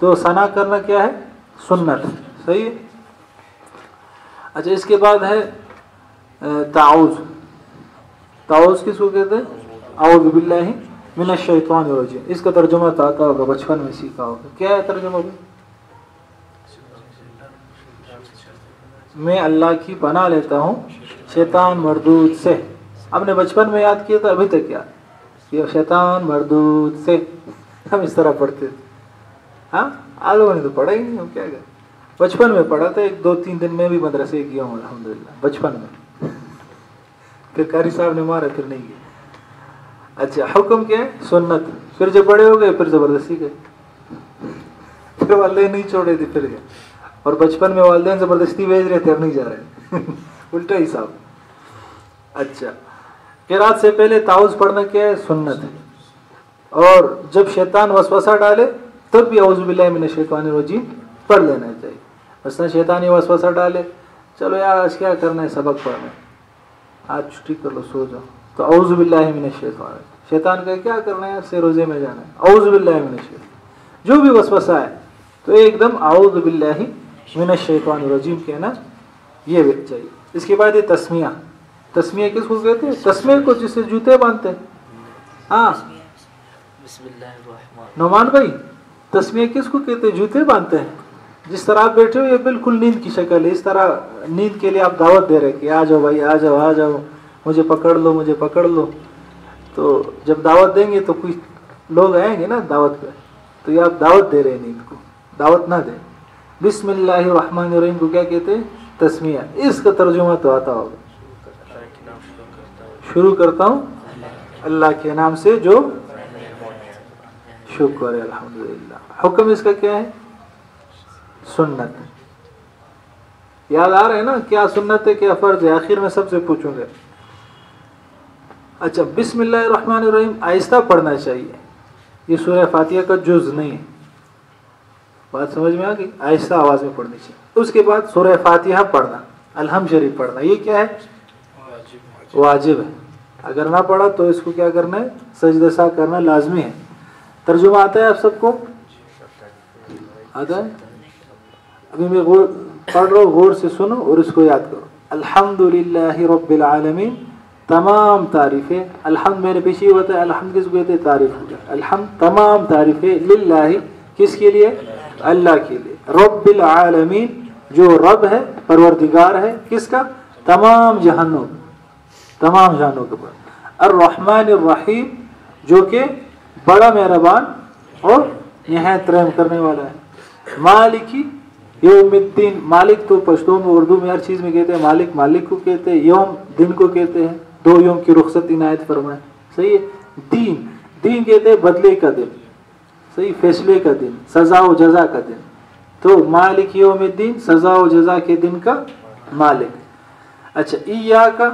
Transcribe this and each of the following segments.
تو ثنا کرنا کیا ہے؟ سنت. صحیح ہے. اچھا اس کے بعد ہے تعوذ. تعوذ کس کو کہتے ہیں؟ اعوذ باللہ من الشیطان الرجیم. اس کا ترجمہ تو آتا ہوگا، بچپن میں سیکھا ہوگا. کیا ہے ترجمہ بھی؟ میں اللہ کی پناہ لیتا ہوں شیطان مردود سے. ہم نے بچپن میں یاد کیا تھا، ابھی تک یاد. یہ شیطان مردود سے ہم اس طرح پڑھتے تھے. ہاں آج لوگوں نے تو پڑھا ہی نہیں. ہم کیا کریں، بچپن میں پڑھا تھا. 2-3 دن میں بھی مدرسے گیا ہوں الحمدللہ بچپن میں. پھر قاری صاحب نے مارا، پھر نہیں گیا. اچھا حکم کیا ہے؟ سنت. پھر جب بڑے ہو گئے پھر زبردستی گئے، پھر والدین نہیں چھوڑے تھے پھر گئے. اور بچپن میں والدین زبردستی بھیج رہے تھے، اب نہیں جا رہے. الٹا حساب. اچھا قرات سے پہلے تعوذ پڑھنا کیا ہے؟ سنت ہے. اور جب شیطان وسوسہ ڈالے تب بھی اعوذ باللہ من الشیطان الرجیم پڑھ لینا چاہیے. مثلا شیطان یہ وسوسہ ڈالے، چلو یار آج کیا کرنا ہے، سبق پڑھنا ہے، آج چھٹی کر لو، سو جاؤ، تو اعوذ باللہ من الشیطان. شیطان کا کیا کرنا ہے، سے روزے میں جانا ہے، اعوذ باللہ من الشیطان. جو بھی وسوسہ ہے تو ایک دم اعوذ باللہ من الشیطان الرجیم کہنا یہ بھی چاہیے. اس کے بعد یہ تسمیہ. تسمیہ کس کو کہتے ہیں؟ تسمیہ کو جس سے جوتے باندھتے ہیں. ہاں بسم اللہ الرحمن. نعمان بھائی تسمیہ کس کو کہتے ہیں؟ جوتے باندھتے ہیں. جس طرح آپ بیٹھے ہو یہ بالکل نیند کی شکل ہے. اس طرح نیند کے لیے آپ دعوت دے رہے کہ آ جاؤ بھائی، آ جاؤ آ جاؤ، مجھے پکڑ لو مجھے پکڑ لو. تو جب دعوت دیں گے تو کچھ لوگ آئیں گے نا دعوت پہ، تو یہ آپ دعوت دے رہے ہیں نیند کو، دعوت نہ دیں. بسم اللہ الرحمن الرحیم کو کیا کہتے ہیں؟ تسمیہ. اس کا ترجمہ تو آتا ہوگا. شروع کرتا ہوں اللہ کے نام سے جو شکر ہے الحمدللہ. حکم اس کا کیا ہے؟ سنت. یاد آ رہا ہے نا کیا سنت ہے کیا فرض ہے؟ آخر میں سب سے پوچھوں گا. اچھا بسم اللہ الرحمن الرحیم آہستہ پڑھنا چاہیے. یہ سورہ فاتحہ کا جز نہیں ہے. بات سمجھ میں آ گئی؟ آہستہ آواز میں پڑھنی چاہیے. اس کے بعد سورہ فاتحہ پڑھنا، الحمد شریف پڑھنا. یہ کیا ہے؟ واجب ہے. اگر نہ پڑھا تو اس کو کیا کرنا ہے؟ سجدہ سا کرنا لازمی ہے. ترجمہ آتا ہے آپ سب کو؟ آتا ہے؟ ابھی میں پڑھ رہا ہوں، غور سے سنو اور اس کو یاد کرو. الحمدللہ رب العالمین. تمام تعریفیں، الحمد میرے پیچھے یہ ہوتا ہے الحمد کس کو کہتے ہیں؟ تعریف ہو جائے. الحمد تمام تعریفیں للہ کس کے لیے؟ اللہ کے لیے. رب العالمین جو رب ہے، پروردگار ہے کس کا؟ تمام جہانوں، تمام جہانوں کے اوپر. الرحمن الرحیم جو کہ بڑا مہربان اور نہایت رحم کرنے والا ہے. مالکی یوم الدین. مالک تو پشتو میں اردو میں ہر چیز میں کہتے ہیں مالک، مالک کو کہتے ہیں. یوم دن کو کہتے ہیں، 2 یوم کی رخصت عنایت فرمائے. صحیح ہے. دین، دین کہتے ہیں بدلے کا دن، صحیح، فیصلے کا دن، سزا و جزا کا دن. تو مالک یوم الدین سزا و جزا کے دن کا مالک. اچھا ایاکا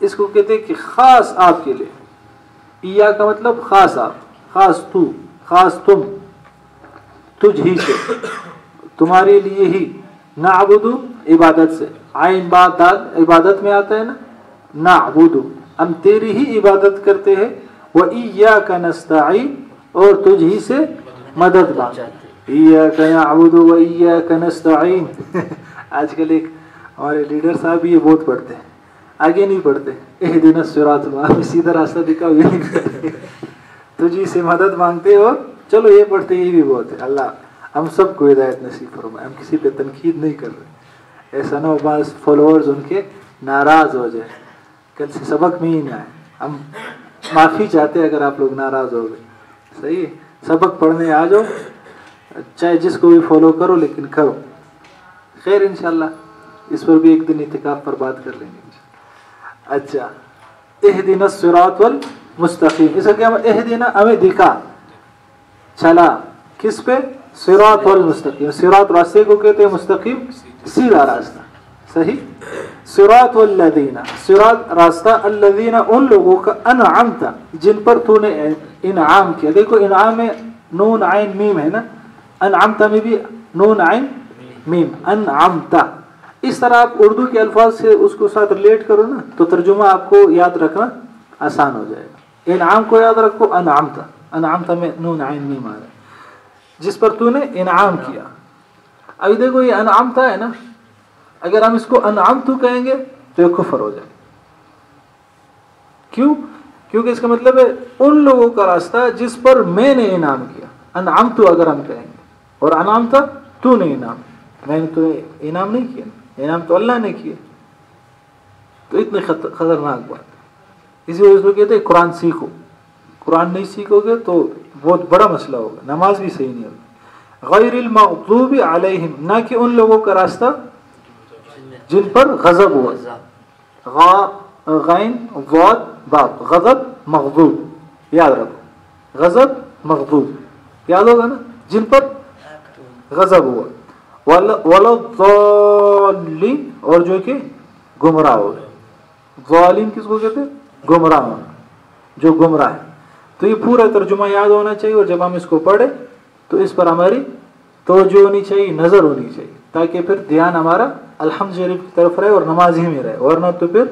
اس کو کہتے ہیں کہ خاص آپ کے لیے. ایا کا مطلب خاص آپ، خاص تو، خاص تم، تجھ ہی سے، تمہارے لیے ہی. نعبدو عبادت سے، عین با دال عبادت میں آتا ہے نا. نعبدو ہم تیری ہی عبادت کرتے ہیں. وَإِيَّاكَ نَسْتَعِينُ اور تجھ ہی سے مدد مانگتے. ایاک نعبد و ایاک نستعین. آج کل ایک ہمارے لیڈر صاحب بھی یہ بہت پڑھتے ہیں، آگے نہیں پڑھتے. اہدنا الصراط المستقیم، سیدھا راستہ دکھاؤ، یہ نہیں کرتے. تجھی سے مدد مانگتے اور چلو یہ پڑھتے، یہ بھی بہت ہے. اللہ ہم سب کو ہدایت نصیب فرمائے. ہم کسی پہ تنقید نہیں کر رہے، ایسا نہ ہو بعض فالوورز ان کے ناراض ہو جائے، کل سے سبق میں ہی نہ آئے. ہم معافی چاہتے اگر آپ لوگ ناراض ہو گئے. صحیح ہے، سبق پڑھنے آ جاؤ، چاہے جس کو بھی فالو کرو لیکن کرو. خیر انشاءاللہ اس پر بھی ایک دن اعتکاف پر بات کر لیں گے. اچھا اہدنا الصراط المستقیم، اس کا کیا مطلب؟ اہدنا ہمیں دکھا، چلا کس پہ؟ صراط المستقیم. صراط راستے کو کہتے ہیں، مستقیم سیدھا راستہ. صحیح. صراط الذین، صراط راستہ، الذین ان لوگوں کا، انعمت جن پر تو نے انعام کیا. دیکھو انعام میں نون عین میم ہے نا، انعمت میں بھی نون عین میم، انعمت. اس طرح آپ اردو کے الفاظ سے اس کو ساتھ ریلیٹ کرو نا تو ترجمہ آپ کو یاد رکھنا آسان ہو جائے گا. انعام کو یاد رکھو، انعمت، انعمت میں نون عین میم آ رہا ہے. جس پر تو نے انعام کیا. ابھی دیکھو یہ انعامتا ہے نا, اگر ہم اس کو انعمت کہیں گے تو یہ کفر ہو جائے. کیوں؟ کیونکہ اس کا مطلب ہے ان لوگوں کا راستہ جس پر میں نے انعام کیا. انعمت اگر ہم کہیں گے, اور انعام تھا تو نے انعام, میں نے تو انعام نہیں کیا, انعام تو اللہ نے کیا. تو اتنی خطرناک بات. اسی وجہ سے کہتے ہیں قرآن سیکھو. قرآن نہیں سیکھو گے تو بہت بڑا مسئلہ ہوگا, نماز بھی صحیح نہیں ہوگی. غیر المغضوب علیہم, نہ کہ ان لوگوں کا راستہ جن پر غضب ہوا. غین ضاد باب, غضب مغضوب, یاد رکھو, غضب مغضوب یاد ہوگا نا, جن پر غضب ہوا. ولا الضالین, اور جو کہ گمراہ ہو گئے. ضالین کس کو کہتے ہیں؟ گمراہ ہونا, جو گمراہ ہے. تو یہ پورا ترجمہ یاد ہونا چاہیے, اور جب ہم اس کو پڑھیں تو اس پر ہماری توجہ ہونی چاہیے, نظر ہونی چاہیے, تاکہ پھر دھیان ہمارا الحمد شریف کی طرف رہے اور نماز ہی میں رہے, ورنہ تو پھر